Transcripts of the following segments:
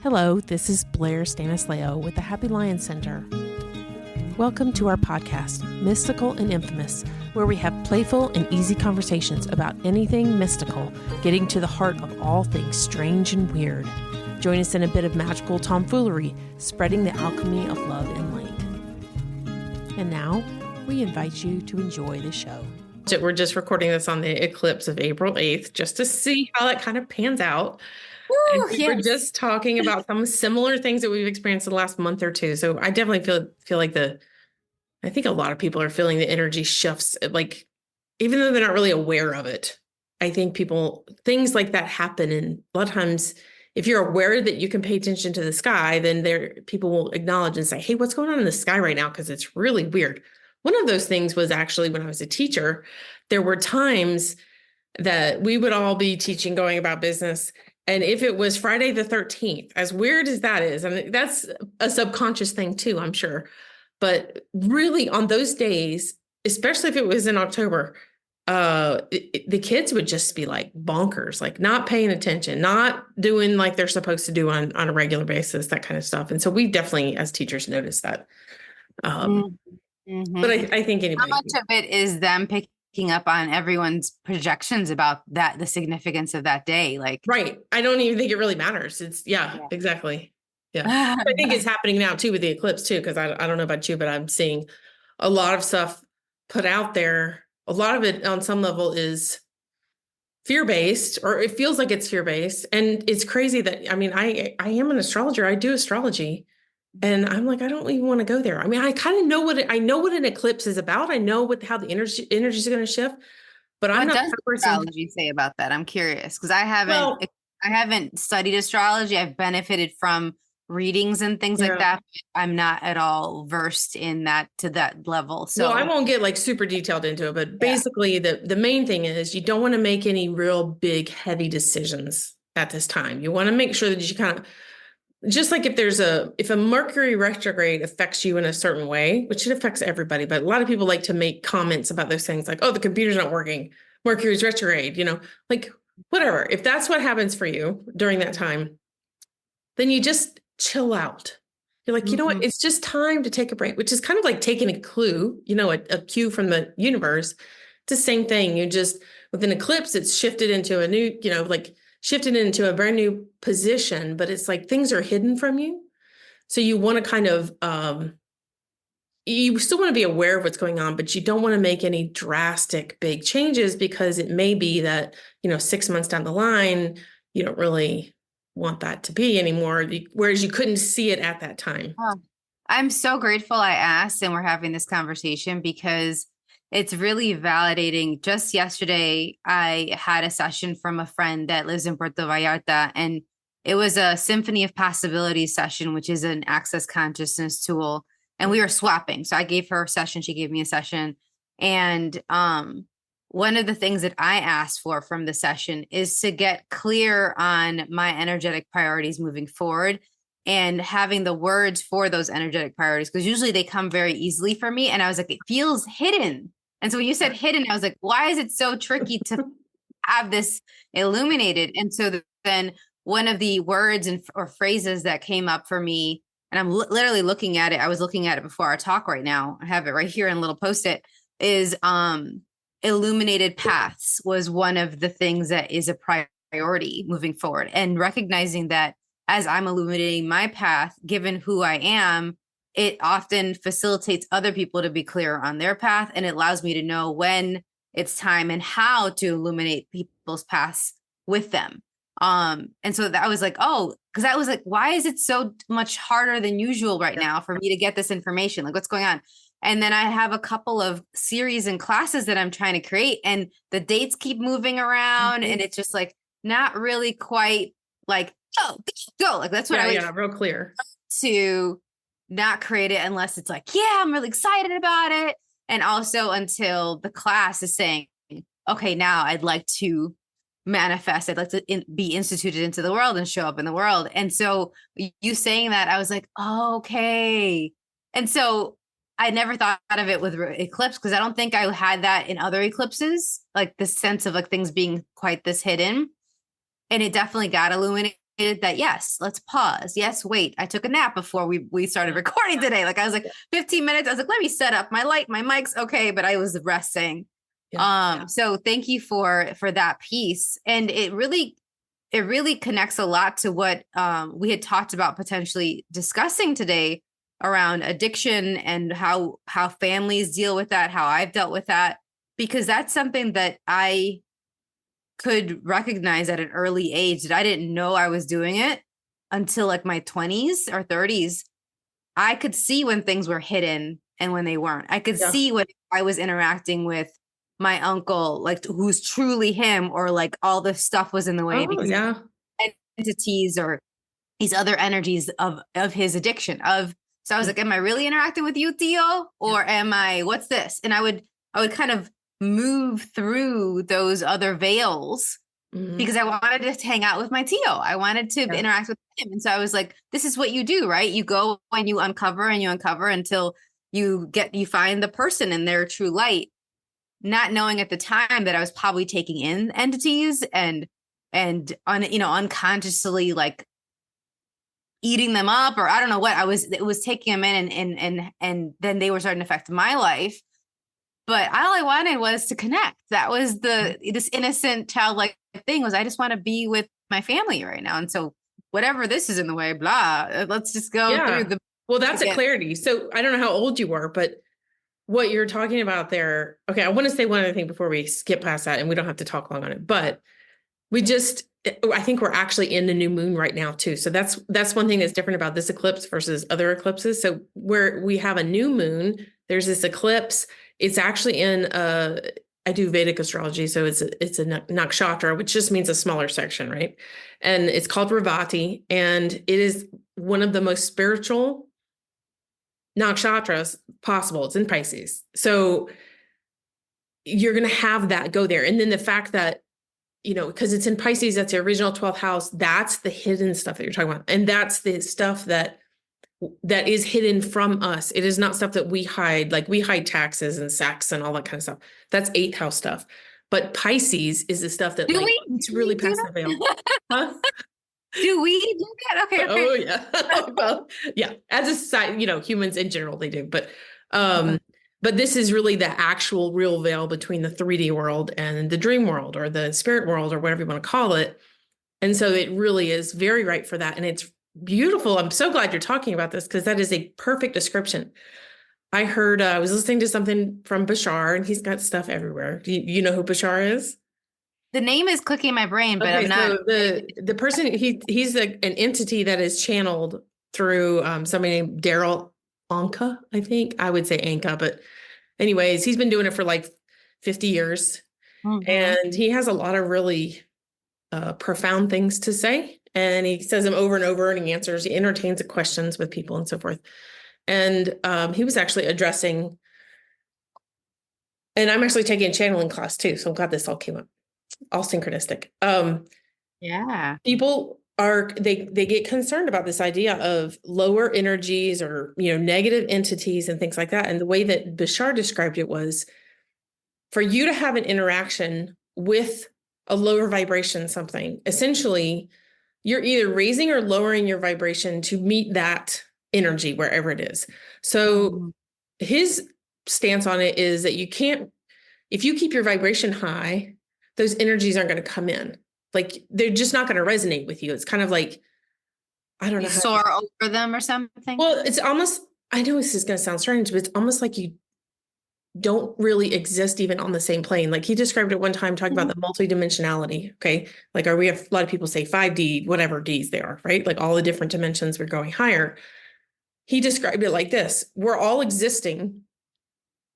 Hello, this is Blair Stanislao with the Happy Lion Center. Welcome to our podcast, Mystical and Infamous, where we have playful and easy conversations about anything mystical, getting to the heart of all things strange and weird. Join us in a bit of magical tomfoolery, spreading the alchemy of love and light. And now, we invite you to enjoy the show. We're just recording this on the eclipse of April 8th, just to see how that kind of pans out. Woo, and we were just talking about some similar things that we've experienced in the last month or two. So I definitely feel like I think a lot of people are feeling the energy shifts, like, even though they're not really aware of it. I think things like that happen. And a lot of times, if you're aware that you can pay attention to the sky, then people will acknowledge and say, hey, what's going on in the sky right now? Because it's really weird. One of those things was actually when I was a teacher, there were times that we would all be teaching, going about business. And if it was Friday the 13th, as weird as that is, I mean, that's a subconscious thing too, I'm sure. But really on those days, especially if it was in October, the kids would just be like bonkers, like not paying attention, not doing like they're supposed to do on a regular basis, that kind of stuff. And so we definitely, as teachers, noticed that. But I think anybody. How much of it is them picking up on everyone's projections about the significance of that day? Like, right. I don't even think it really matters. Yeah, exactly. Yeah. I think it's happening now too with the eclipse too, because I don't know about you, but I'm seeing a lot of stuff put out there. A lot of it on some level is fear-based, or it feels like it's fear-based. And it's crazy that, I mean, I am an astrologer. I do astrology. And I'm like, I don't even want to go there. I mean, I kind of know what an eclipse is about. I know how the energy is going to shift, but I'm not the person. What does astrology say about that? I'm curious because I haven't studied astrology. I've benefited from readings and things like that. But I'm not at all versed in that to that level. So I won't get like super detailed into it, but basically the main thing is you don't want to make any real big, heavy decisions at this time. You want to make sure that you kind of, just like if a Mercury retrograde affects you in a certain way, which it affects everybody, but a lot of people like to make comments about those things like, oh, the computer's not working, Mercury's retrograde, like whatever. If that's what happens for you during that time, then you just chill out. You're like, you know what? It's just time to take a break, which is kind of like taking a clue, a cue from the universe. It's the same thing. You just, with an eclipse, it's shifted into a new, shifted into a brand new position, but it's like things are hidden from you. So you want to kind of, you still want to be aware of what's going on, but you don't want to make any drastic big changes because it may be that, 6 months down the line, you don't really want that to be anymore, whereas you couldn't see it at that time. I'm so grateful I asked and we're having this conversation because it's really validating. Just yesterday, I had a session from a friend that lives in Puerto Vallarta, and it was a Symphony of Possibilities session, which is an access consciousness tool. And we were swapping. So I gave her a session. She gave me a session. And one of the things that I asked for from the session is to get clear on my energetic priorities moving forward and having the words for those energetic priorities, because usually they come very easily for me. And I was like, it feels hidden. And so when you said hidden, I was like, why is it so tricky to have this illuminated? And so then one of the words or phrases that came up for me, and I'm literally looking at it, I was looking at it before our talk right now, I have it right here in a little post-it, is illuminated paths was one of the things that is a priority moving forward. And recognizing that as I'm illuminating my path, given who I am, it often facilitates other people to be clear on their path. And it allows me to know when it's time and how to illuminate people's paths with them. And so that I was like, because I was like, why is it so much harder than usual right now for me to get this information? Like, what's going on? And then I have a couple of series and classes that I'm trying to create, and the dates keep moving around, and it's just like not really quite like, go. Like that's what real clear to not create it unless it's like, I'm really excited about it. And also until the class is saying, okay, now I'd like to manifest. I'd like to be instituted into the world and show up in the world. And so you saying that, I was like, okay. And so I never thought of it with eclipse because I don't think I had that in other eclipses, like the sense of like things being quite this hidden. And it definitely got illuminated that, yes, let's pause. Yes, wait. I took a nap before we started recording today. Like I was like 15 minutes. I was like, let me set up my light, my mic's okay, but I was resting. So thank you for that piece. And it really connects a lot to what we had talked about potentially discussing today around addiction and how families deal with that, how I've dealt with that, because that's something that I could recognize at an early age that I didn't know I was doing it until like my 20s or 30s. I could see when things were hidden and when they weren't. I could see when I was interacting with my uncle, like who's truly him, or like all the stuff was in the way because entities or these other energies of his addiction. So I was like, am I really interacting with you, Theo? Or am I, what's this? And I would kind of move through those other veils because I wanted to hang out with my Theo. I wanted to interact with him. And so I was like, this is what you do, right? You go and you uncover until you find the person in their true light, not knowing at the time that I was probably taking in entities and unconsciously like eating them up, or I don't know what it was taking them in and then they were starting to affect my life. But all I wanted was to connect. That was this innocent childlike thing, was I just want to be with my family right now. And so whatever this is in the way, blah, let's just go through well, that's a clarity. So I don't know how old you were, but what you're talking about there. Okay. I want to say one other thing before we skip past that, and we don't have to talk long on it, but I think we're actually in the new moon right now too. So that's one thing that's different about this eclipse versus other eclipses. So where we have a new moon, there's this eclipse. It's actually I do Vedic astrology. So it's a nakshatra, which just means a smaller section, right? And it's called Rivas-V, and it is one of the most spiritual nakshatras possible. It's in Pisces. So you're going to have that go there. And then the fact that, because it's in Pisces, that's the original 12th house. That's the hidden stuff that you're talking about. And that's the stuff that is hidden from us. It is not stuff that we hide. Like we hide taxes and sex and all that kind of stuff. That's 8th house stuff. But Pisces is the stuff that it's really past the veil. Huh? Do we do that? Okay. Oh yeah. Well, yeah. As a society, humans in general, they do. But this is really the actual real veil between the 3D world and the dream world or the spirit world or whatever you want to call it. And so it really is very right for that. And it's beautiful. I'm so glad you're talking about this because that is a perfect description. I heard, I was listening to something from Bashar, and he's got stuff everywhere. Do you know who Bashar is? The name is clicking my brain, but I'm not. So the person, he's an entity that is channeled through somebody named Daryl Anka, I think. I would say Anka, but anyways, he's been doing it for like 50 years. Mm-hmm. And he has a lot of really profound things to say. And he says them over and over, and he entertains the questions with people and so forth. And he was actually addressing, and I'm actually taking a channeling class too. So I'm glad this all came up, all synchronistic. People they get concerned about this idea of lower energies or, negative entities and things like that. And the way that Bashar described it was for you to have an interaction with a lower vibration, something, essentially you're either raising or lowering your vibration to meet that energy wherever it is. So his stance on it is that if you keep your vibration high, those energies aren't going to come in. Like they're just not going to resonate with you. It's kind of like, I don't know. You soar over them or something. Well, it's almost, I know this is going to sound strange, but it's almost like you don't really exist even on the same plane. Like he described it one time talking about the multidimensionality. Okay. Like, we have a lot of people say 5D, whatever Ds they are, right? Like all the different dimensions, we're going higher. He described it like this: we're all existing,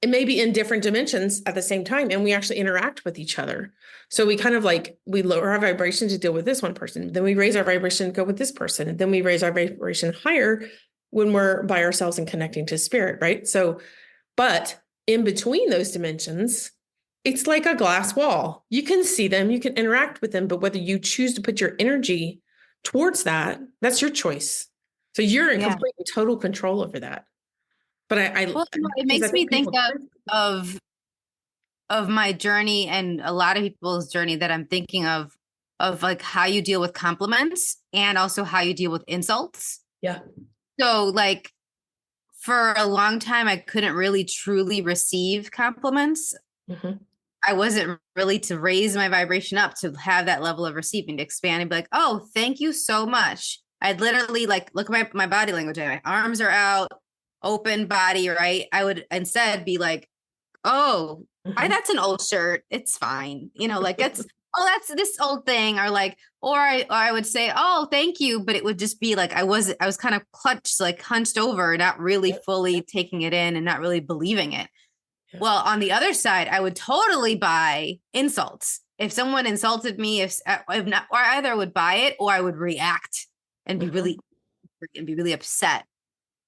it may be in different dimensions at the same time, and we actually interact with each other. So we kind of we lower our vibration to deal with this one person, then we raise our vibration to go with this person, and then we raise our vibration higher when we're by ourselves and connecting to spirit, right? So, but in between those dimensions, it's like a glass wall. You can see them, you can interact with them, but whether you choose to put your energy towards that, that's your choice. So you're in complete and total control over that. But it makes me think of my journey and a lot of people's journey that I'm thinking of of like how you deal with compliments and also how you deal with insults. Yeah. So like for a long time, I couldn't really truly receive compliments. Mm-hmm. I wasn't really to raise my vibration up to have that level of receiving, to expand and be like, oh, thank you so much. I'd literally like look at my body language. My arms are out, open body, right? I would instead be like, oh, Mm-hmm. that's an old shirt. It's fine. Like it's, oh, that's this old thing. Or like, or I would say, oh, thank you. But it would just be like, I was kind of clutched, like hunched over, not really Yep. fully taking it in and not really believing it. Yep. Well, on the other side, I would totally buy insults. If someone insulted me, if not, or I either would buy it or I would react and be Mm-hmm. really upset.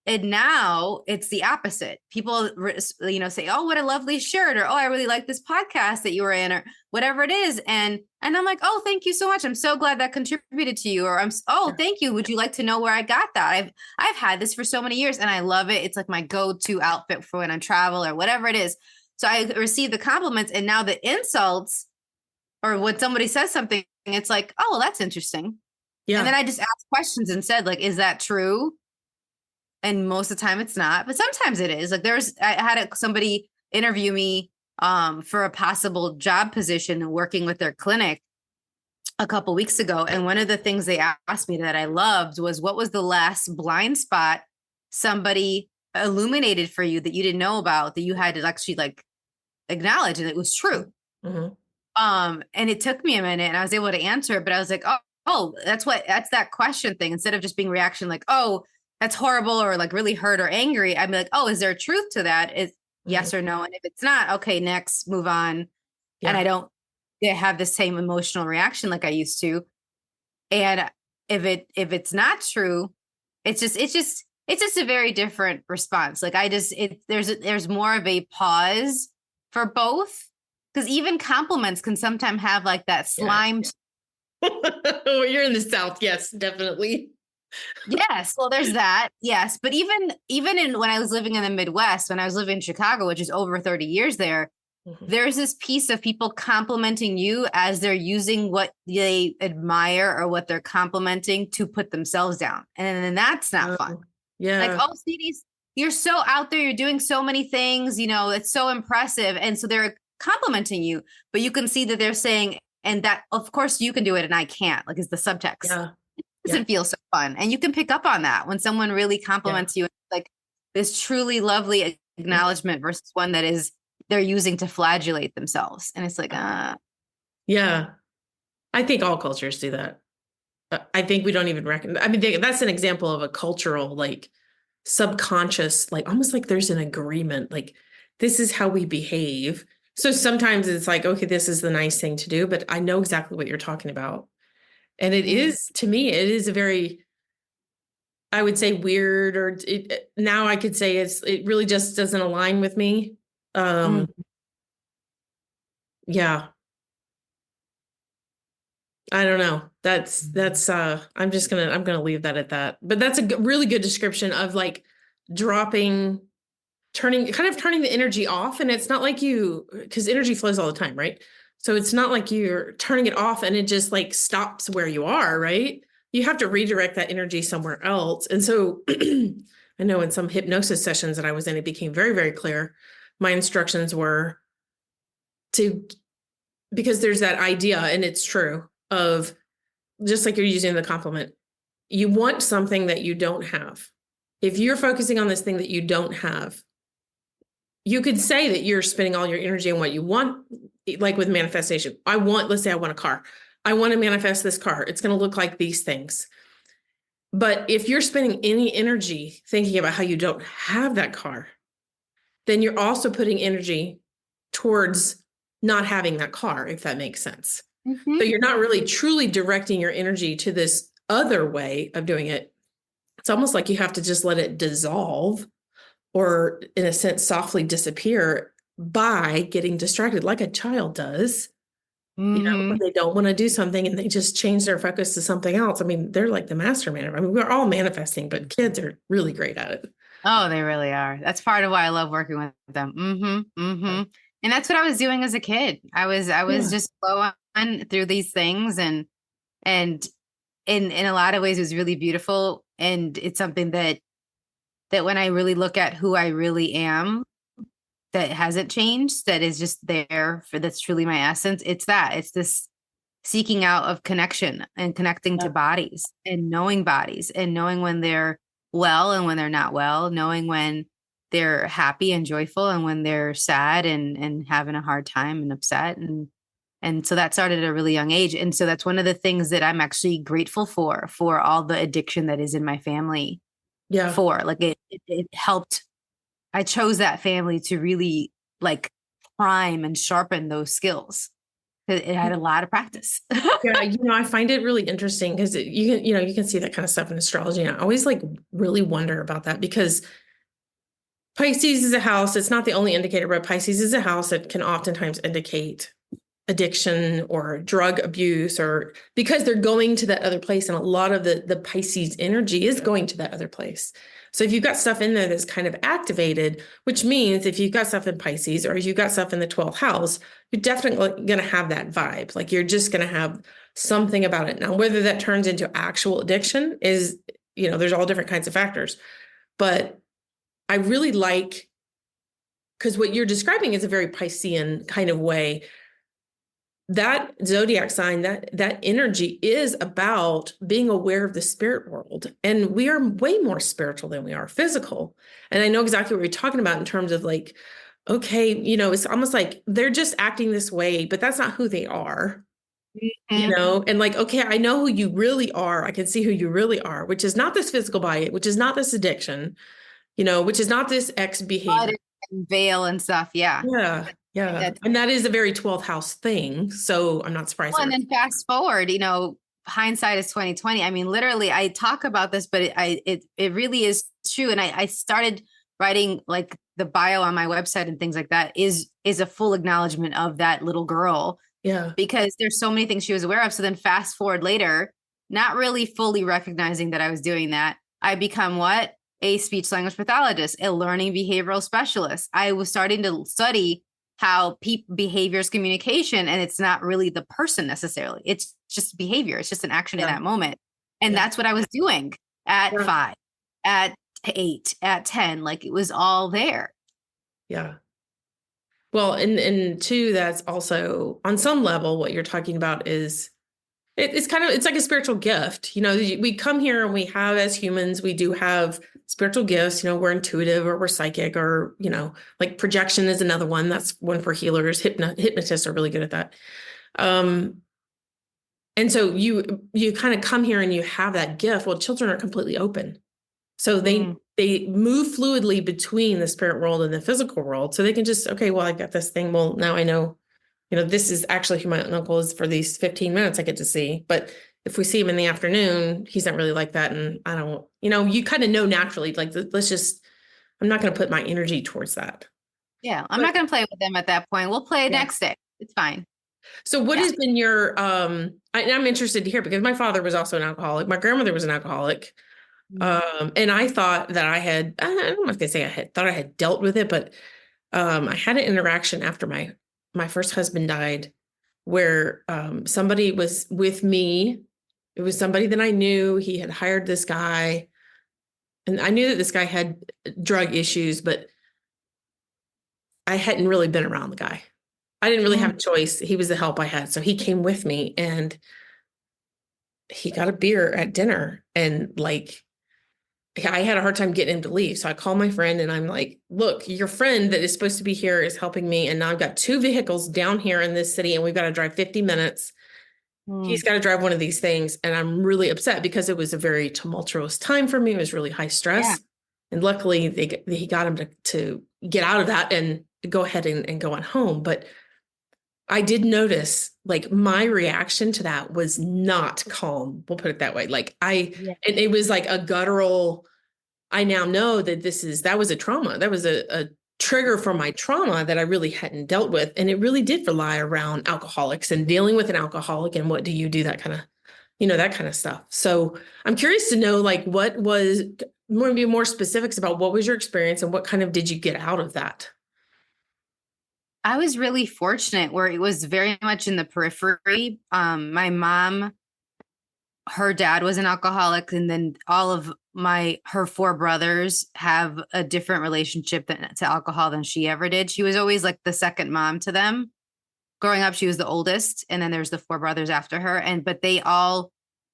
And now it's the opposite. People, say, "Oh, what a lovely shirt," or "Oh, I really like this podcast that you were in," or whatever it is. And I'm like, "Oh, thank you so much. I'm so glad that contributed to you." Or "Oh, Yeah. thank you. Would you like to know where I got that? I've had this for so many years, and I love it. It's like my go-to outfit for when I travel or whatever it is." So I receive the compliments, and now the insults, or when somebody says something, it's like, "Oh, well, that's interesting." And then Yeah. I just ask questions and said, like, "Is that true?" And most of the time it's not, but sometimes it is. Like I had somebody interview me for a possible job position working with their clinic a couple weeks ago. And one of the things they asked me that I loved was, what was the last blind spot somebody illuminated for you that you didn't know about, that you had to actually like acknowledge and it was true. Mm-hmm. And it took me a minute and I was able to answer it, but I was like, oh, that's that question thing. Instead of just being reaction like, oh, that's horrible, or like really hurt or angry, I'd be like, oh, is there a truth to that? Is Mm-hmm. yes or no? And if it's not, okay, next, move on. And Yeah. I don't have the same emotional reaction like I used to. And if it's not true, it's just a very different response. Like there's more of a pause for both, because even compliments can sometimes have like that Yeah. slime. You're in the South. Yes, definitely. Yes, well, there's that. Yes, but even in when I was living in the Midwest, when I was living in Chicago, which is over 30 years there, Mm-hmm. there's this piece of people complimenting you as they're using what they admire or what they're complimenting to put themselves down. And then that's not fun. Like, Yeah. oh, Sadie's, you're so out there, you're doing so many things, it's so impressive. And so they're complimenting you, but you can see that they're saying, and that of course you can do it and I can't, like is the subtext. Yeah. Yeah. Doesn't feel so fun. And you can pick up on that when someone really Yeah. compliments you, like this truly lovely acknowledgement versus one that is they're using to flagellate themselves. And it's like, Yeah. I think all cultures do that. I think we don't even recognize. I mean, that's an example of a cultural, like subconscious, like almost like there's an agreement, like this is how we behave. So sometimes it's like, okay, this is the nice thing to do, but I know exactly what you're talking about. And it is, to me, it is a very, I would say weird, or now I could say it really just doesn't align with me. mm, Yeah, I don't know. I'm gonna leave that at that. But that's a really good description of like dropping, turning the energy off. And it's not like because energy flows all the time, right? So it's not like you're turning it off and it just like stops where you are, right? You have to redirect that energy somewhere else. And so I know in some hypnosis sessions that I was in, it became very, very clear. My instructions were because there's that idea, and it's true, of just like you're using the compliment, you want something that you don't have. If you're focusing on this thing that you don't have, you could say that you're spending all your energy on what you want, like with manifestation. Let's say I want a car. I want to manifest this car. It's going to look like these things. But if you're spending any energy thinking about how you don't have that car, then you're also putting energy towards not having that car, if that makes sense. mm-hmm. So you're not really truly directing your energy to this other way of doing it. It's almost like you have to just let it dissolve, or in a sense, softly disappear by getting distracted like a child does. When they don't want to do something and they just change their focus to something else. I mean, they're like the master man. I mean, we're all manifesting, but kids are really great at it. Oh, they really are. That's part of why I love working with them. And that's what I was doing as a kid. I was just flowing through these things, and And in a lot of ways, it was really beautiful. And it's something that when I really look at who I really am, that hasn't changed, that is just there for that's truly my essence. It's this seeking out of connection and connecting to Yeah. bodies and knowing when they're well and when they're not well, knowing when they're happy and joyful and when they're sad and having a hard time and upset. And so that started at a really young age. And so that's one of the things that I'm actually grateful for all the addiction that is in my family Yeah. for. Like it helped. I chose that family to really like prime and sharpen those skills. It had a lot of practice. Yeah, I find it really interesting because you can see that kind of stuff in astrology. And I always like really wonder about that because Pisces is a house. It's not the only indicator, but Pisces is a house that can oftentimes indicate addiction or drug abuse, or because they're going to that other place. And a lot of the Pisces energy is going to that other place. So if you've got stuff in there that's kind of activated, which means if you've got stuff in Pisces or if you've got stuff in the 12th house, you're definitely going to have that vibe. Like you're just going to have something about it. Now, whether that turns into actual addiction is, there's all different kinds of factors. But I really like, because what you're describing is a very Piscean kind of way. That zodiac sign, that energy is about being aware of the spirit world. And we are way more spiritual than we are physical. And I know exactly what you're talking about in terms of like, okay, it's almost like they're just acting this way, but that's not who they are. And like, okay, I know who you really are. I can see who you really are, which is not this physical body, which is not this addiction, which is not this X behavior. And veil and stuff. Yeah. Yeah. Yeah. And that is a very 12th house thing. So I'm not surprised. Well, and then fast forward, hindsight is 2020. I mean, literally, I talk about this, but it really is true. And I started writing like the bio on my website and things like that is a full acknowledgement of that little girl. Yeah. Because there's so many things she was aware of. So then fast forward later, not really fully recognizing that I was doing that, I become what? A speech language pathologist, a learning behavioral specialist. I was starting to study how behaviors communication, and it's not really the person necessarily. It's just behavior. It's just an action in that moment. And that's what I was doing at 5, at 8, at 10. Like it was all there. Yeah. Well, and two, that's also on some level what you're talking about is it's like a spiritual gift. We come here and we have, as humans, we do have spiritual gifts. We're intuitive or we're psychic or, like projection is another one. That's one for healers. Hypnotists are really good at that. And so you kind of come here and you have that gift. Well, children are completely open. So they move fluidly between the spirit world and the physical world. So they can just, okay, well, I've got this thing. Well, now I know, this is actually who my uncle is for these 15 minutes I get to see. But if we see him in the afternoon, he's not really like that. And I don't, you kind of know naturally, like, I'm not going to put my energy towards that. Yeah. I'm not going to play with them at that point. We'll play next day. It's fine. So what has been your, I'm interested to hear because my father was also an alcoholic. My grandmother was an alcoholic. And I thought that I don't know if they say thought I had dealt with it, but I had an interaction after my first husband died where somebody was with me. It was somebody that I knew. He had hired this guy. And I knew that this guy had drug issues, but I hadn't really been around the guy. I didn't really have a choice. He was the help I had. So he came with me and he got a beer at dinner and like, I had a hard time getting him to leave. So I called my friend and I'm like, look, your friend that is supposed to be here is helping me. And now I've got 2 vehicles down here in this city and we've got to drive 50 minutes. He's got to drive one of these things. And I'm really upset because it was a very tumultuous time for me. It was really high stress. Yeah. And luckily he got him to get out of that and go ahead and go on home. But I did notice like my reaction to that was not calm. We'll put it that way. Like and it was like a guttural, I now know that that was a trauma. That was a trigger for my trauma that I really hadn't dealt with. And it really did rely around alcoholics and dealing with an alcoholic and what do you do, that kind of stuff. So I'm curious to know like what was more specifics about what was your experience and what kind of did you get out of that? I was really fortunate where it was very much in the periphery. My mom her dad was an alcoholic, and then all of her four brothers have a different relationship to alcohol than she ever did. She was always like the second mom to them. Growing up, she was the oldest, and then there's the four brothers after her. But they all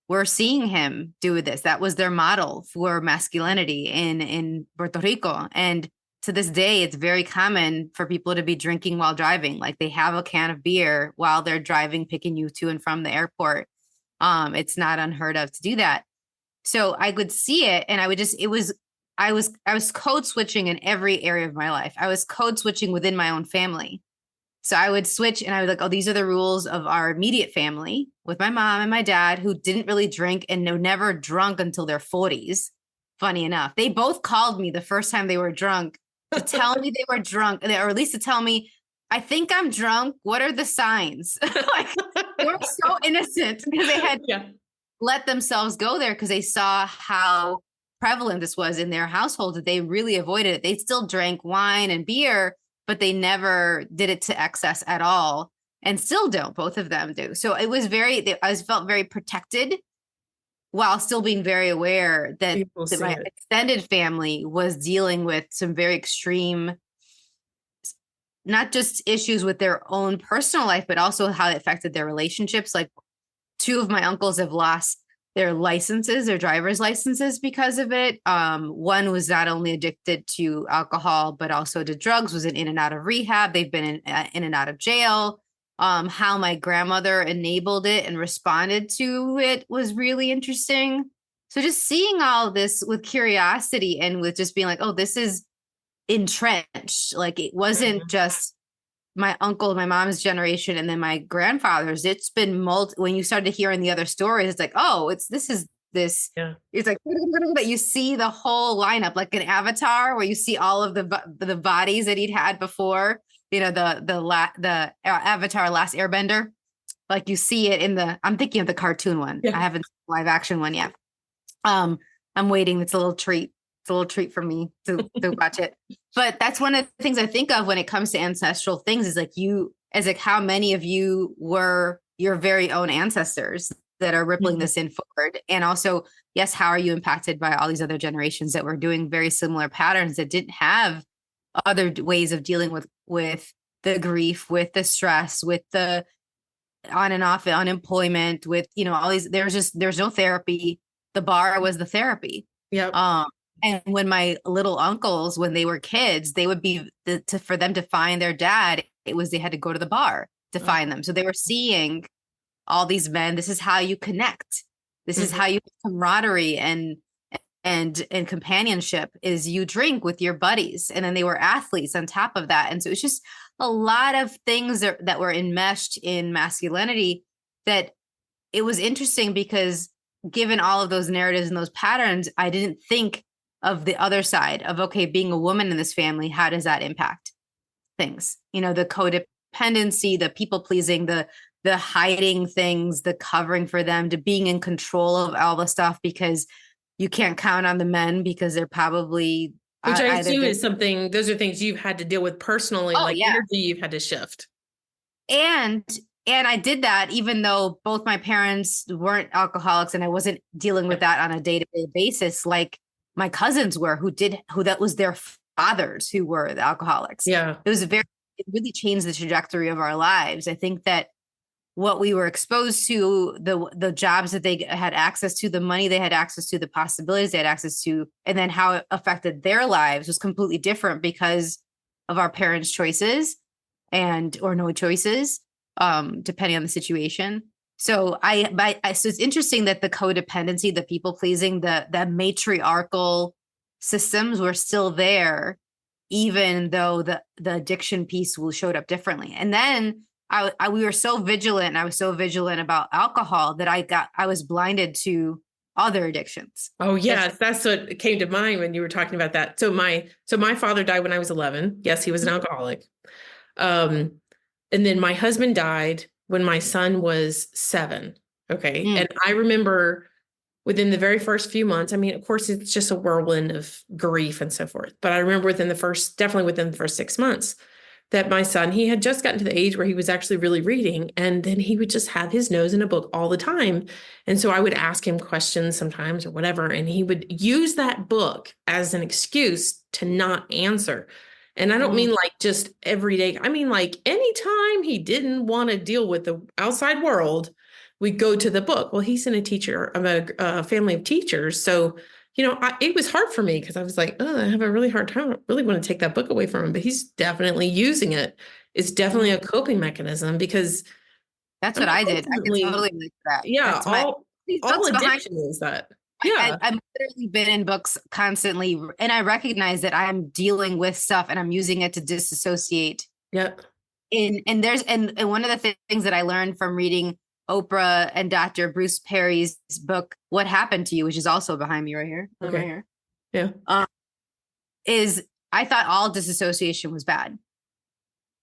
were seeing him do this. That was their model for masculinity in Puerto Rico. And to this day, it's very common for people to be drinking while driving. Like they have a can of beer while they're driving, picking you to and from the airport. It's not unheard of to do that. So I would see it, and I would just, I was code switching in every area of my life. I was code switching within my own family. So I would switch, and I would like, oh, these are the rules of our immediate family with my mom and my dad, who didn't really drink and were never drunk until their 40s. Funny enough, they both called me the first time they were drunk to tell me they were drunk, or at least to tell me, I think I'm drunk. What are the signs? Like, they were so innocent because they had let themselves go there because they saw how prevalent this was in their household, that they really avoided it. They still drank wine and beer, but they never did it to excess at all, and still don't. Both of them do. So it was I felt very protected while still being very aware that my extended family was dealing with some very extreme, not just issues with their own personal life, but also how it affected their relationships. Like two of my uncles have lost their licenses, their driver's licenses because of it. One was not only addicted to alcohol, but also to drugs, was in and out of rehab. They've been in and out of jail. How my grandmother enabled it and responded to it was really interesting. So just seeing all this with curiosity and with just being like, oh, this is entrenched. Like it wasn't just my uncle, my mom's generation, and then my grandfather's. It's been when you started hearing the other stories, it's like, oh, it's like that you see the whole lineup, like an Avatar, where you see all of the bodies that he'd had before, the Avatar Last Airbender. Like you see it I'm thinking of the cartoon one. I haven't seen the live action one yet. I'm waiting. It's a little treat. It's a little treat for me to watch it. But that's one of the things I think of when it comes to ancestral things, is like how many of you were your very own ancestors that are rippling this in forward. And also, yes, how are you impacted by all these other generations that were doing very similar patterns that didn't have other ways of dealing with the grief, with the stress, with the on and off unemployment, with, all these, there's no therapy. The bar was the therapy. Yeah. And when my little uncles, when they were kids, they would be for them to find their dad, they had to go to the bar to find them. So they were seeing all these men. This is how you connect. This is how you camaraderie and companionship, is you drink with your buddies. And then they were athletes on top of that. And so it's just a lot of things that were enmeshed in masculinity, that it was interesting because given all of those narratives and those patterns, I didn't think of the other side of, okay, being a woman in this family, how does that impact things? The codependency, the people pleasing, the hiding things, the covering for them, to being in control of all the stuff because you can't count on the men because they're probably, which I assume is something, those are things you've had to deal with personally, energy you've had to shift. And I did that even though both my parents weren't alcoholics, and I wasn't dealing with that on a day-to-day basis like my cousins were, who that was their fathers who were the alcoholics. Yeah. It really changed the trajectory of our lives. I think that what we were exposed to, the jobs that they had access to, the money they had access to, the possibilities they had access to, and then how it affected their lives was completely different because of our parents' choices or no choices, depending on the situation. So so it's interesting that the codependency, the people pleasing, the matriarchal systems were still there, even though the addiction piece showed up differently. And then we were so vigilant, and I was so vigilant about alcohol that I was blinded to other addictions. Oh yes, that's what came to mind when you were talking about that. So my father died when I was 11. Yes, he was an alcoholic. And then my husband died when my son was 7. Okay. And I remember within the very first few months, I mean, of course, it's just a whirlwind of grief and so forth. But I remember definitely within the first 6 months, that my son, he had just gotten to the age where he was actually really reading, and then he would just have his nose in a book all the time. And so I would ask him questions sometimes or whatever, and he would use that book as an excuse to not answer. And I don't mean like just every day. I mean, like anytime he didn't want to deal with the outside world, we go to the book. Well, he's in a family of teachers. So, it was hard for me because I was like, oh, I have a really hard time. I really want to take that book away from him, but he's definitely using it. It's definitely a coping mechanism because That's what I did. I could totally like that. Yeah, That's all addiction is that. Yeah. I've literally been in books constantly, and I recognize that I'm dealing with stuff and I'm using it to disassociate. Yeah. And one of the things that I learned from reading Oprah and Dr. Bruce Perry's book, What Happened to You, which is also behind me right here. Okay. Right here. Yeah. Is I thought all disassociation was bad.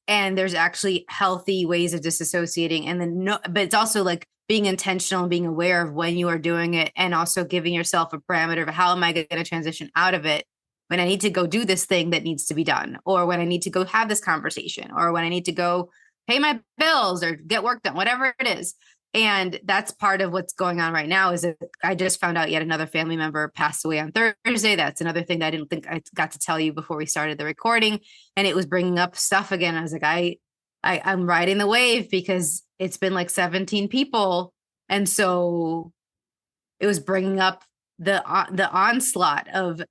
And there's actually healthy ways of disassociating. And then but it's also like being intentional and being aware of when you are doing it, and also giving yourself a parameter of how am I going to transition out of it when I need to go do this thing that needs to be done, or when I need to go have this conversation, or when I need to go pay my bills or get work done, whatever it is. And that's part of what's going on right now. Is that I just found out yet another family member passed away on Thursday. That's another thing that I didn't think I got to tell you before we started the recording. And it was bringing up stuff again. I was like, I'm riding the wave because it's been like 17 people. And so it was bringing up the onslaught of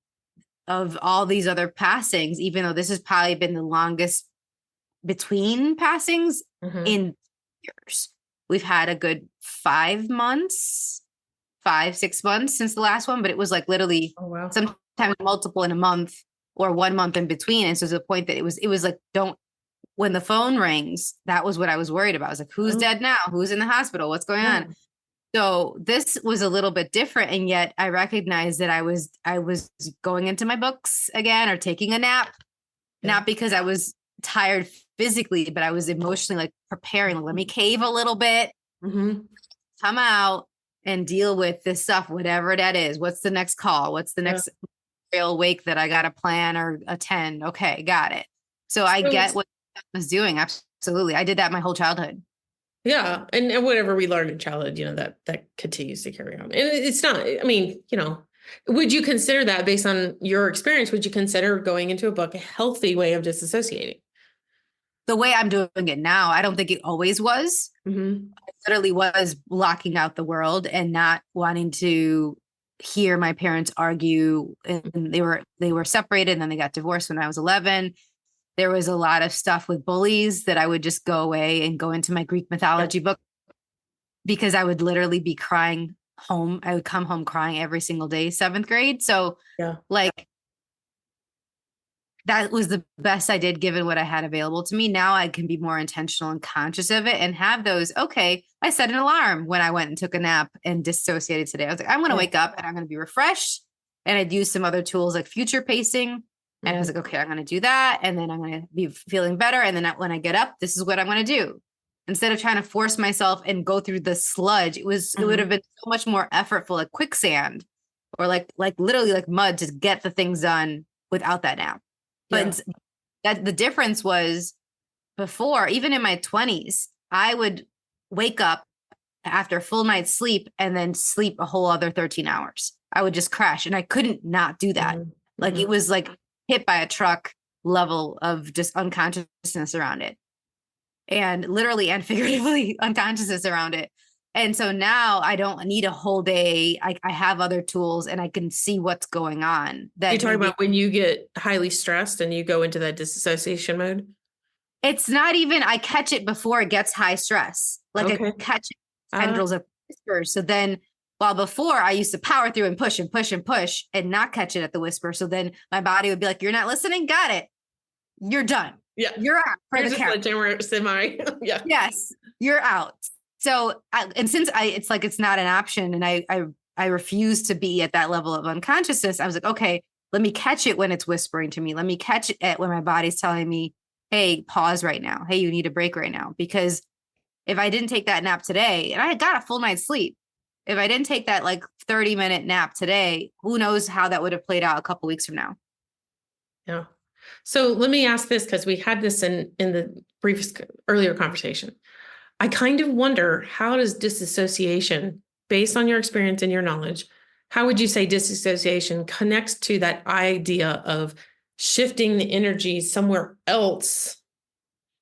all these other passings, even though this has probably been the longest between passings in years. We've had a good 5 months, 6 months since the last one, but it was like literally sometimes multiple in a month or 1 month in between. And so to the point that it was like, when the phone rings, that was what I was worried about. I was like, who's dead now? Who's in the hospital? What's going on? So this was a little bit different. And yet I recognized that I was going into my books again or taking a nap, not because I was tired physically, but I was emotionally like preparing, let me cave a little bit, come out and deal with this stuff, whatever that is. What's the next call? What's the next real wake that I got to plan or attend? Okay, got it. So I get what I was doing. Absolutely. I did that my whole childhood. Yeah. And whatever we learned in childhood, that continues to carry on. And it's not, I mean, would you consider that based on your experience, would you consider going into a book a healthy way of disassociating? The way I'm doing it now, I don't think it always was. I literally was blocking out the world and not wanting to hear my parents argue. And they were separated, and then they got divorced when I was 11. There was a lot of stuff with bullies that I would just go away and go into my Greek mythology book, because I would literally be crying home. I would come home crying every single day, 7th grade. So like, that was the best I did given what I had available to me. Now I can be more intentional and conscious of it and have those. Okay, I set an alarm when I went and took a nap and dissociated today. I was like, I'm going to wake up and I'm going to be refreshed. And I'd use some other tools like future pacing. And I was like, okay, I'm going to do that. And then I'm going to be feeling better. And then when I get up, this is what I'm going to do. Instead of trying to force myself and go through the sludge, it would have been so much more effortful, like quicksand or like literally like mud to get the things done without that nap. But that the difference was before, even in my 20s, I would wake up after a full night's sleep and then sleep a whole other 13 hours. I would just crash, and I couldn't not do that. Like it was like hit by a truck level of just unconsciousness around it, and literally and figuratively unconsciousness around it. And so now I don't need a whole day. I have other tools and I can see what's going on. That you're talking about when you get highly stressed and you go into that disassociation mode? It's not even, I catch it before it gets high stress. Like I catch tendrils of whispers. So then while before I used to power through and push and push and push and not catch it at the whisper. So then my body would be like, you're not listening. Got it. You're done. Yeah. You're out. You're just like semi. Yeah. Yes. You're out. So, and since it's like, it's not an option and I refuse to be at that level of unconsciousness, I was like, okay, let me catch it when it's whispering to me. Let me catch it when my body's telling me, hey, pause right now. Hey, you need a break right now. Because if I didn't take that nap today, and I had got a full night's sleep, if I didn't take that like 30-minute nap today, who knows how that would have played out a couple weeks from now. Yeah. So let me ask this, because we had this in the previous earlier conversation. I kind of wonder, how does disassociation, based on your experience and your knowledge, how would you say disassociation connects to that idea of shifting the energy somewhere else?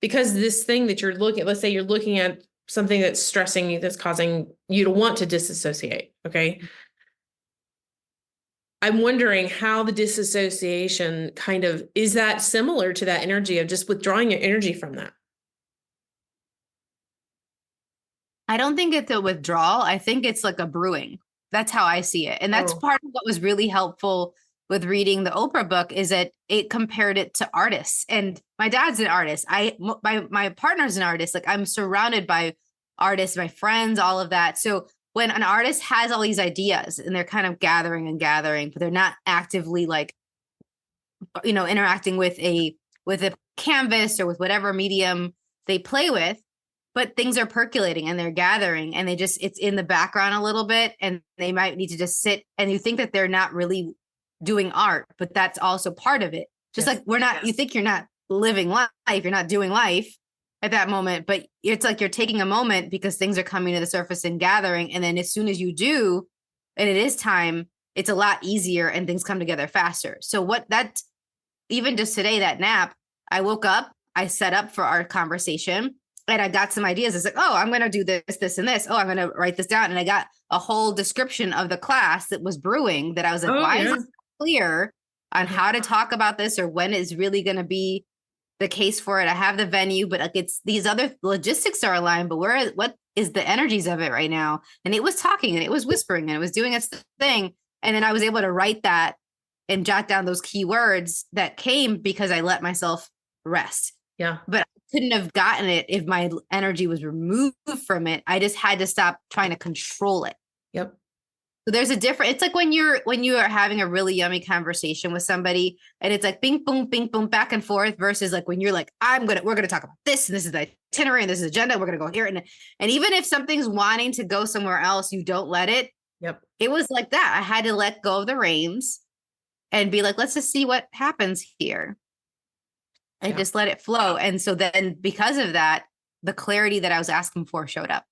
Because this thing that you're looking, let's say you're looking at something that's stressing you, that's causing you to want to disassociate. Okay. I'm wondering how the disassociation kind of, is that similar to that energy of just withdrawing your energy from that? I don't think it's a withdrawal. I think it's like a brewing. That's how I see it. And that's Oh, part of what was really helpful with reading the Oprah book, is that it compared it to artists. And my dad's an artist. My partner's an artist. Like, I'm surrounded by artists, my friends, all of that. So when an artist has all these ideas and they're kind of gathering and gathering, but they're not actively like, interacting with a canvas or with whatever medium they play with, but things are percolating and they're gathering, and it's in the background a little bit, and they might need to just sit, and you think that they're not really doing art, but that's also part of it. Just yes. like you think you're not living life, you're not doing life at that moment, but it's like you're taking a moment because things are coming to the surface and gathering. And then as soon as you do, and it is time, it's a lot easier and things come together faster. So even just today, that nap, I woke up, I set up for our conversation, and I got some ideas. It's like, oh, I'm going to do this, this, and this. Oh, I'm going to write this down. And I got a whole description of the class that was brewing, that I was like, why is it clear on how to talk about this, or when is really going to be the case for it? I have the venue, but like, it's these other logistics are aligned, but what is the energies of it right now? And it was talking, and it was whispering, and it was doing its thing. And then I was able to write that and jot down those key words that came because I let myself rest. Yeah. But I couldn't have gotten it if my energy was removed from it. I just had to stop trying to control it. Yep. So there's it's like when you are having a really yummy conversation with somebody, and it's like bing, boom, back and forth, versus like when you're like, we're going to talk about this, and this is the itinerary, and this is the agenda. We're going to go here. And even if something's wanting to go somewhere else, you don't let it. Yep. It was like that. I had to let go of the reins and be like, let's just see what happens here. And just let it flow. And so then because of that, the clarity that I was asking for showed up.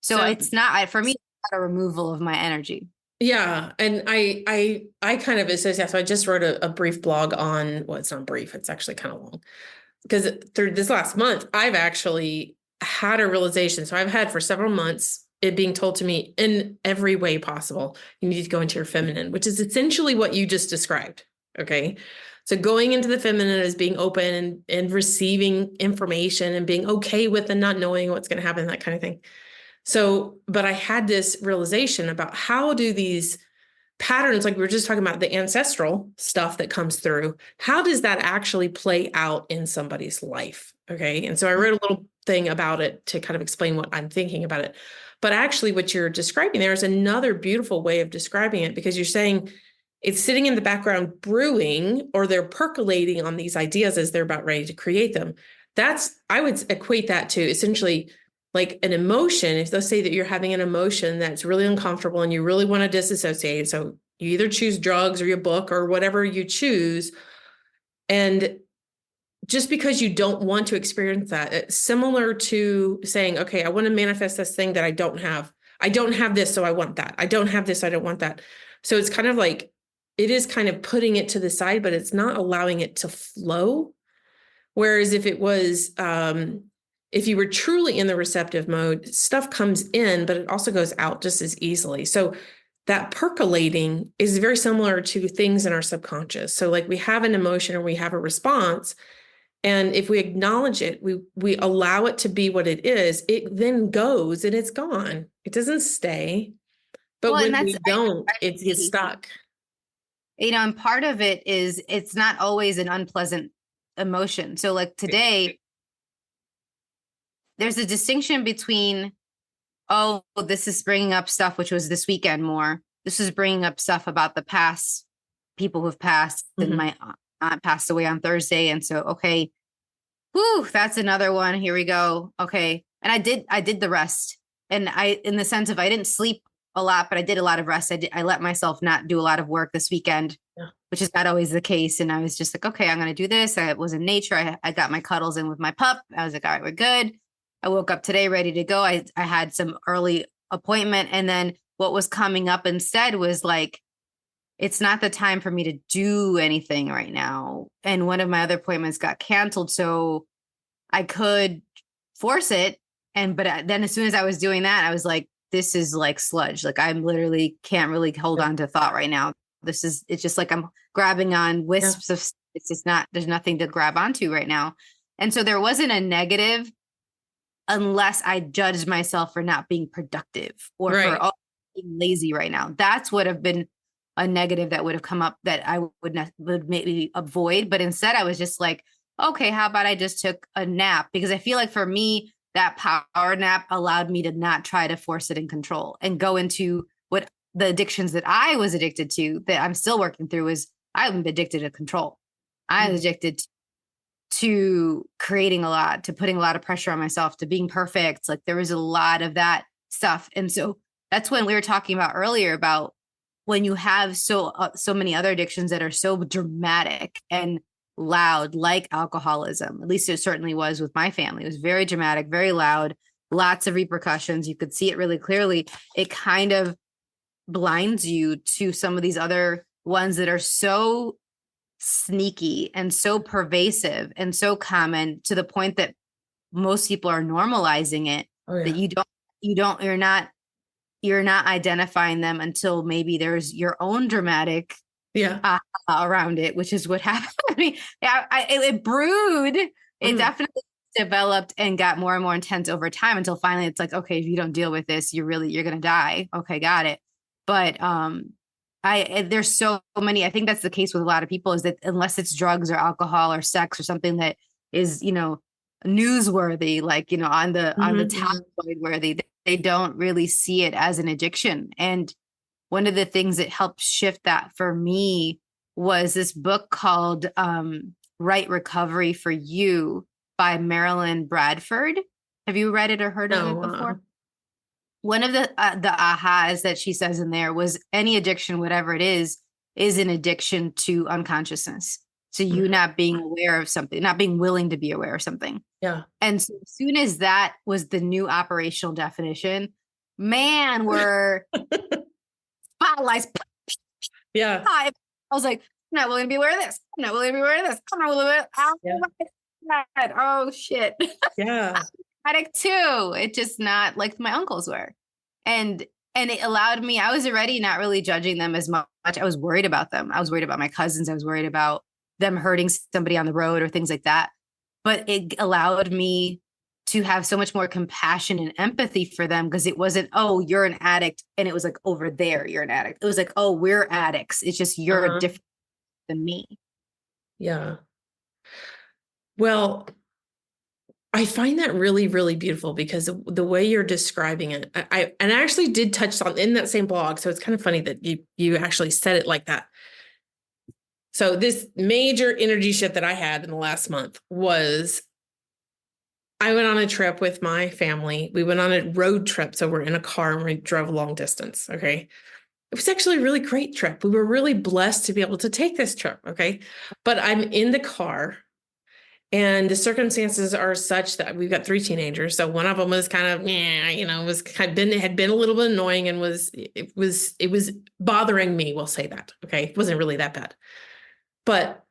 So it's not, for me, it's not a removal of my energy. Yeah. And I kind of associate. So I just wrote a brief blog on, well, it's not brief, it's actually kind of long, because through this last month, I've actually had a realization. So I've had for several months it being told to me in every way possible, you need to go into your feminine, which is essentially what you just described. Okay. So going into the feminine is being open and receiving information and being okay with and not knowing what's going to happen, that kind of thing. So, but I had this realization about how do these patterns, like we were just talking about the ancestral stuff that comes through, how does that actually play out in somebody's life? Okay. And so I wrote a little thing about it to kind of explain what I'm thinking about it. But actually what you're describing there is another beautiful way of describing it, because you're saying it's sitting in the background brewing, or they're percolating on these ideas as they're about ready to create them. I would equate that to essentially like an emotion. If let's say that you're having an emotion that's really uncomfortable and you really want to disassociate. So you either choose drugs or your book or whatever you choose. And just because you don't want to experience that, it's similar to saying, okay, I want to manifest this thing that I don't have. I don't have this, so I want that. I don't have this, I don't want that. So it's kind of like, it is kind of putting it to the side, but it's not allowing it to flow. Whereas if it was, if you were truly in the receptive mode, stuff comes in, but it also goes out just as easily. So that percolating is very similar to things in our subconscious. So like we have an emotion or we have a response, and if we acknowledge it, we allow it to be what it is, it then goes and it's gone. It doesn't stay. But when we don't, it gets stuck. And part of it is it's not always an unpleasant emotion. So like today, there's a distinction between, oh, this is bringing up stuff, which was this weekend more. This is bringing up stuff about the past, people who've passed, and my aunt passed away on Thursday. And so, okay, whew, that's another one. Here we go. Okay. And I did the rest. And in the sense of, I didn't sleep a lot, but I did a lot of rest. I let myself not do a lot of work this weekend, which is not always the case. And I was just like, okay, I'm going to do this. I was in nature. I got my cuddles in with my pup. I was like, all right, we're good. I woke up today ready to go. I had some early appointment. And then what was coming up instead was like, it's not the time for me to do anything right now. And one of my other appointments got canceled. So I could force it. But then as soon as I was doing that, I was like, this is like sludge. Like I'm literally can't really hold on to thought right now. It's just like I'm grabbing on wisps of, it's just not, there's nothing to grab onto right now. And so there wasn't a negative unless I judged myself for not being productive or for being lazy right now. That's would have been a negative that would have come up that I would maybe avoid. But instead I was just like, okay, how about I just took a nap? Because I feel like for me, that power nap allowed me to not try to force it in control and go into what the addictions that I was addicted to that I'm still working through is I'm addicted to control. I was addicted to creating a lot, to putting a lot of pressure on myself, to being perfect. Like there was a lot of that stuff. And so that's when we were talking about earlier about when you have so many other addictions that are so dramatic and loud, like alcoholism. At least it certainly was with my family. It was very dramatic, very loud, lots of repercussions. You could see it really clearly. It kind of blinds you to some of these other ones that are so sneaky and so pervasive and so common to the point that most people are normalizing it. That you're not identifying them until maybe there's your own dramatic around it, which is what happened. I mean, it brewed. It definitely developed and got more and more intense over time until finally it's like, okay, if you don't deal with this, you're going to die. Okay, got it. But there's so many. I think that's the case with a lot of people is that unless it's drugs or alcohol or sex or something that is, newsworthy, like, on the tabloid worthy, they don't really see it as an addiction. And one of the things that helped shift that for me was this book called Right Recovery for You by Marilyn Bradford. Have you read it or heard of it before? One of the ahas that she says in there was any addiction, whatever it is an addiction to unconsciousness. So you not being aware of something, not being willing to be aware of something. Yeah. And so as soon as that was the new operational definition, man, we're spotlights. Yeah. I was like, I'm not willing to be aware of this. I'm not willing to be aware of this. I'm not willing to be aware of this. Oh shit. Yeah. Addict too. It just not like my uncles were. And it allowed me, I was already not really judging them as much. I was worried about them. I was worried about my cousins. I was worried about them hurting somebody on the road or things like that. But it allowed me to have so much more compassion and empathy for them because it wasn't, oh, you're an addict. And it was like, over there, you're an addict. It was like, oh, we're addicts. It's just you're different than me. Yeah. Well, I find that really, really beautiful because the way you're describing it, I actually did touch on in that same blog. So it's kind of funny that you actually said it like that. So this major energy shift that I had in the last month was I went on a trip with my family. We went on a road trip. So we're in a car and we drove a long distance. Okay. It was actually a really great trip. We were really blessed to be able to take this trip. Okay. But I'm in the car and the circumstances are such that we've got 3 teenagers. So one of them was kind of, had been a little bit annoying and it was bothering me. We'll say that. Okay. It wasn't really that bad. But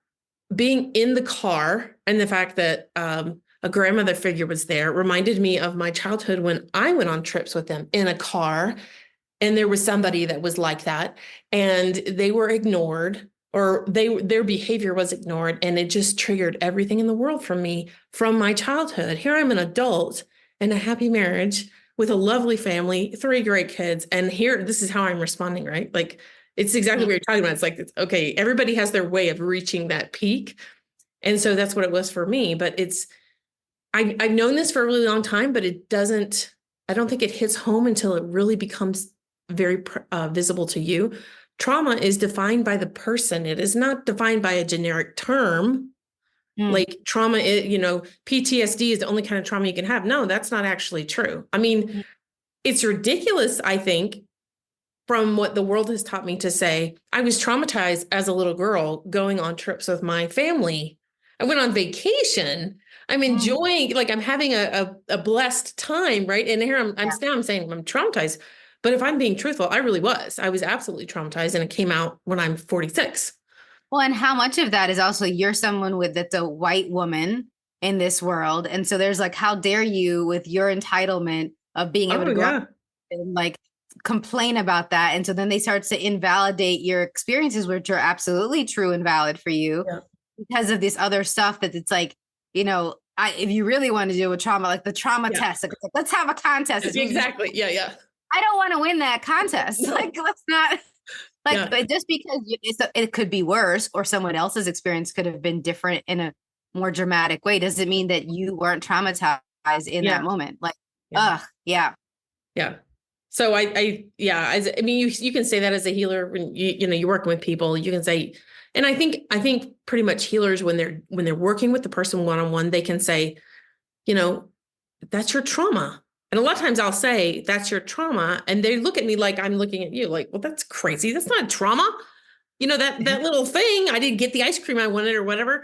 being in the car and the fact that a grandmother figure was there reminded me of my childhood when I went on trips with them in a car and there was somebody that was like that and they were ignored or their behavior was ignored and it just triggered everything in the world from me from my childhood. Here I'm an adult in a happy marriage with a lovely family, 3 great kids. And here, this is how I'm responding, right? Like, it's exactly what you're talking about. It's like, okay, everybody has their way of reaching that peak. And so that's what it was for me. But I've known this for a really long time, but I don't think it hits home until it really becomes very visible to you. Trauma is defined by the person. It is not defined by a generic term. Like trauma, PTSD is the only kind of trauma you can have. No, that's not actually true. I mean, it's ridiculous, I think, from what the world has taught me to say, I was traumatized as a little girl going on trips with my family. I went on vacation. I'm enjoying, like I'm having a blessed time, right? And here I'm saying I'm traumatized. But if I'm being truthful, I really was. I was absolutely traumatized, and it came out when I'm 46. Well, and how much of that is also you're someone that's a white woman in this world. And so there's like, how dare you with your entitlement of being able to go out and like complain about that. And so then they start to invalidate your experiences, which are absolutely true and valid for you because of this other stuff that it's like, if you really want to deal with trauma, like the trauma test, like, let's have a contest. Exactly. Yeah. I don't want to win that contest. Like, let's not. But just because it could be worse or someone else's experience could have been different in a more dramatic way doesn't mean that you weren't traumatized in that moment. Like, yeah. So I mean, you can say that as a healer when you're working with people, you can say, and I think pretty much healers when they're working with the person one-on-one, they can say, that's your trauma. And a lot of times I'll say, that's your trauma. And they look at me like I'm looking at you like, well, that's crazy. That's not trauma. That little thing, I didn't get the ice cream I wanted or whatever.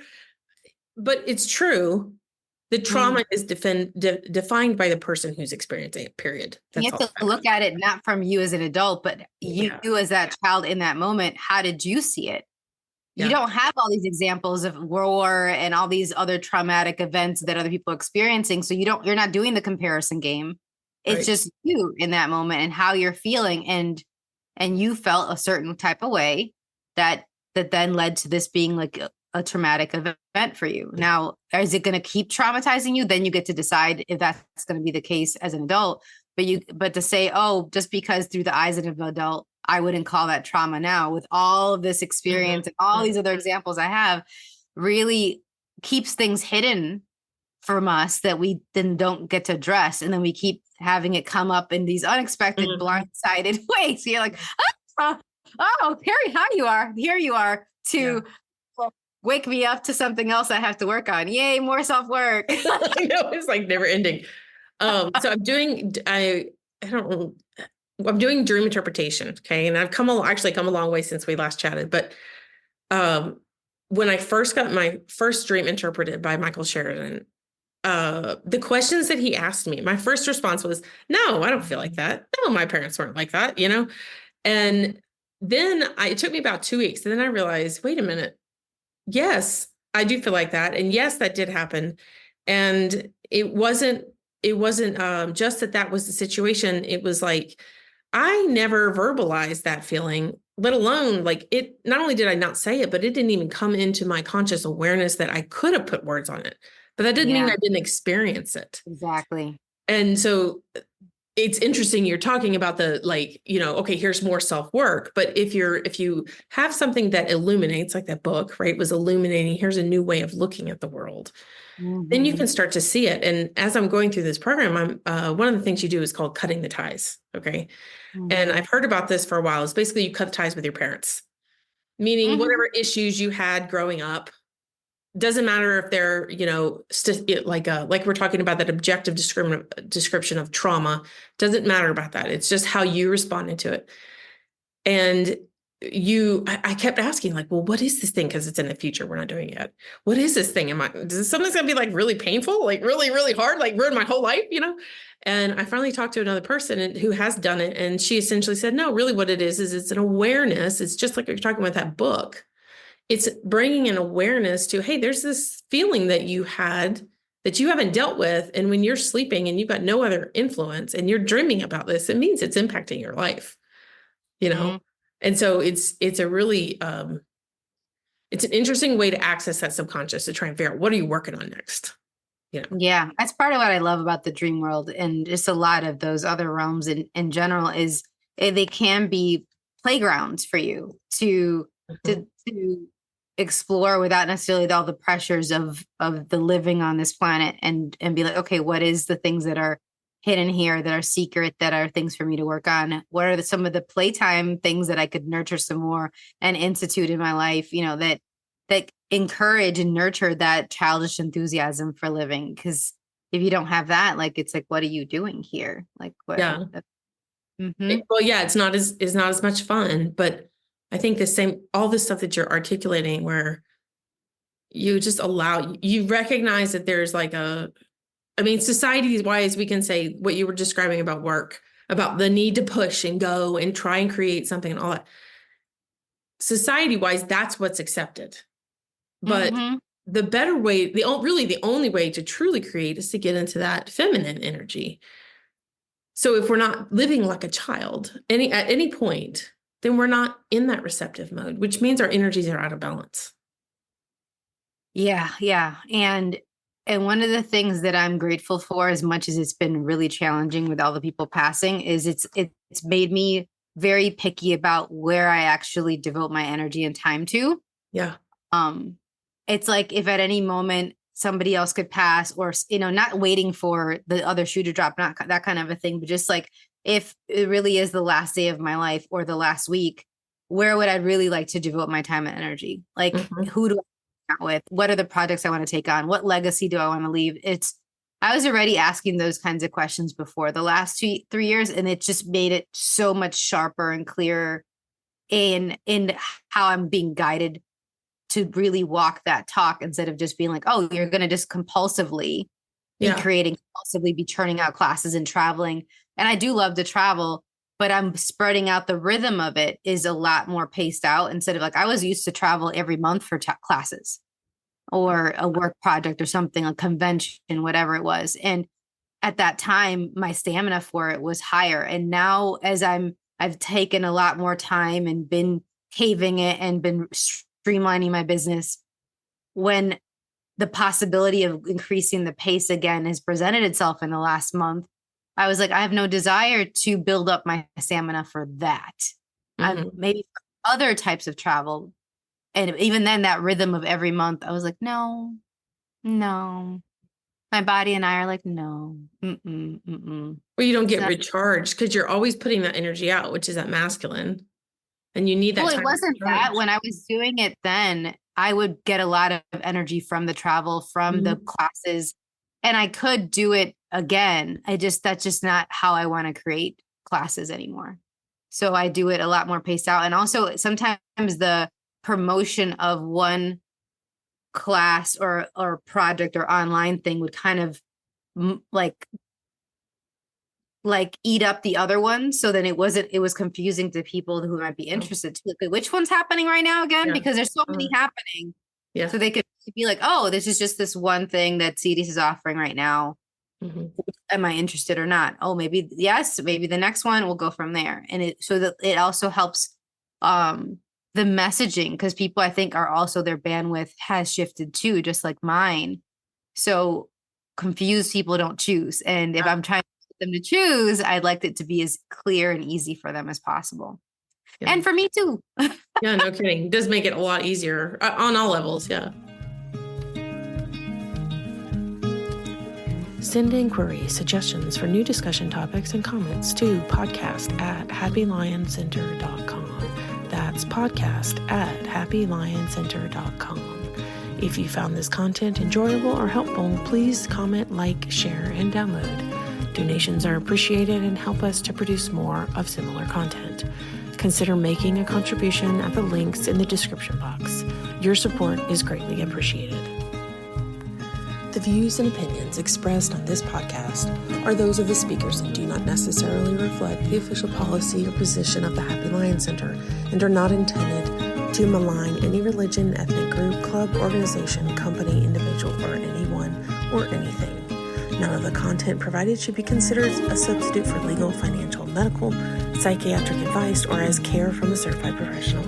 But it's true. The trauma is defined by the person who's experiencing it, period. That's you have to look at it not from you as an adult, but you as that child in that moment. How did you see it? You don't have all these examples of war and all these other traumatic events that other people are experiencing. So you're not doing the comparison game. It's just you in that moment and how you're feeling. And you felt a certain type of way that then led to this being like a traumatic event for you. Now, is it going to keep traumatizing you? Then you get to decide if that's going to be the case as an adult. But to say, oh, just because through the eyes of an adult, I wouldn't call that trauma now with all of this experience and all these other examples I have really keeps things hidden from us that we then don't get to address. And then we keep having it come up in these unexpected blindsided ways. So you're like, oh, here you are to wake me up to something else I have to work on. Yay, more self-work. I know, it's like never ending. So I'm doing dream interpretation. Okay. And I've come a long way since we last chatted. But when I first got my first dream interpreted by Michael Sheridan, the questions that he asked me, my first response was, no, I don't feel like that. No, my parents weren't like that, And then it took me about 2 weeks. And then I realized, wait a minute. Yes, I do feel like that. And yes, that did happen. And it wasn't just that was the situation. It was like, I never verbalized that feeling, let alone like it, not only did I not say it, but it didn't even come into my conscious awareness that I could have put words on it, but that didn't mean I didn't experience it. Exactly. And so it's interesting. You're talking about the, like, okay, here's more self-work. But if you have something that illuminates, like that book, right, was illuminating, here's a new way of looking at the world, then you can start to see it. And as I'm going through this program, I'm one of the things you do is called cutting the ties. Okay. And I've heard about this for a while. It's basically you cut ties with your parents, meaning whatever issues you had growing up. Doesn't matter if they're, like we're talking about that objective description of trauma. Doesn't matter about that. It's just how you responded to it. And I kept asking, like, well, what is this thing? Because it's in the future. We're not doing it yet. What is this thing? Something's going to be like really painful, like really, really hard, like ruin my whole life, And I finally talked to another person who has done it. And she essentially said, no, really what it is it's an awareness. It's just like you're talking about that book. It's bringing an awareness to, hey, there's this feeling that you had that you haven't dealt with. And when you're sleeping and you've got no other influence and you're dreaming about this, it means it's impacting your life, And so it's a really, it's an interesting way to access that subconscious to try and figure out what are you working on next. Yeah, that's part of what I love about the dream world. And just a lot of those other realms in general is they can be playgrounds for you to explore without necessarily all the pressures of the living on this planet and be like, okay, what is the things that are hidden here that are secret, that are things for me to work on? What are some of the playtime things that I could nurture some more and institute in my life, that encourage and nurture that childish enthusiasm for living? Because if you don't have that, like, it's like, what are you doing here? Like, what? Mm-hmm. Well, yeah, it's not as much fun, but I think all the stuff that you're articulating where you just you recognize that there's like society wise, we can say what you were describing about work, about the need to push and go and try and create something and all that. Society wise, that's what's accepted. But Mm-hmm. the better way, really the only way to truly create is to get into that feminine energy. So if we're not living like a child at any point, then we're not in that receptive mode, which means our energies are out of balance. Yeah, yeah. And one of the things that I'm grateful for, as much as it's been really challenging with all the people passing, is it's made me very picky about where I actually devote my energy and time to. Yeah. It's like if at any moment somebody else could pass, or not waiting for the other shoe to drop, not that kind of a thing, but just like if it really is the last day of my life or the last week, where would I really like to devote my time and energy? Like, who do I with? What are the projects I want to take on? What legacy do I want to leave? I was already asking those kinds of questions before the last 3 years, and it just made it so much sharper and clearer in how I'm being guided to really walk that talk, instead of just being like, oh, you're going to just compulsively be creating, compulsively be churning out classes and traveling. And I do love to travel, but I'm spreading out. The rhythm of it is a lot more paced out, instead of like, I was used to travel every month for classes or a work project or something, a convention, whatever it was. And at that time, my stamina for it was higher. And now as I've taken a lot more time and been caving it and been streamlining my business, when the possibility of increasing the pace again has presented itself in the last month, I was like, I have no desire to build up my stamina for that. Maybe for other types of travel. And even then, that rhythm of every month, I was like, no. My body and I are like, no. Well, you don't get recharged because you're always putting that energy out, which is that masculine. And you need that time. Well, it wasn't that. When I was doing it then, I would get a lot of energy from the travel, from the classes, and I could do it again. That's just not how I want to create classes anymore. So I do it a lot more paced out. And also sometimes the promotion of one class or project or online thing would kind of like eat up the other one. So then it was confusing to people who might be interested to look at which one's happening right now again, because there's so many happening. Yeah. So they could be like, oh, this is just this one thing that Siris is offering right now. Am I interested or not? Oh, maybe yes, maybe the next one will go from there. And so that it also helps the messaging, because people, I think, are also, their bandwidth has shifted too, just like mine. So confused people don't choose. And if I'm trying to get them to choose, I'd like it to be as clear and easy for them as possible. Yeah. And for me too. Yeah, no kidding. It does make it a lot easier on all levels. Yeah. Send inquiries, suggestions for new discussion topics, and comments to podcast@happylioncenter.com. That's podcast@happylioncenter.com. If you found this content enjoyable or helpful, please comment, like, share, and download. Donations are appreciated and help us to produce more of similar content. Consider making a contribution at the links in the description box. Your support is greatly appreciated. The views and opinions expressed on this podcast are those of the speakers and do not necessarily reflect the official policy or position of the Happy Lion Center, and are not intended to malign any religion, ethnic group, club, organization, company, individual, or anyone or anything. None of the content provided should be considered a substitute for legal, financial, medical, psychiatric advice, or as care from a certified professional.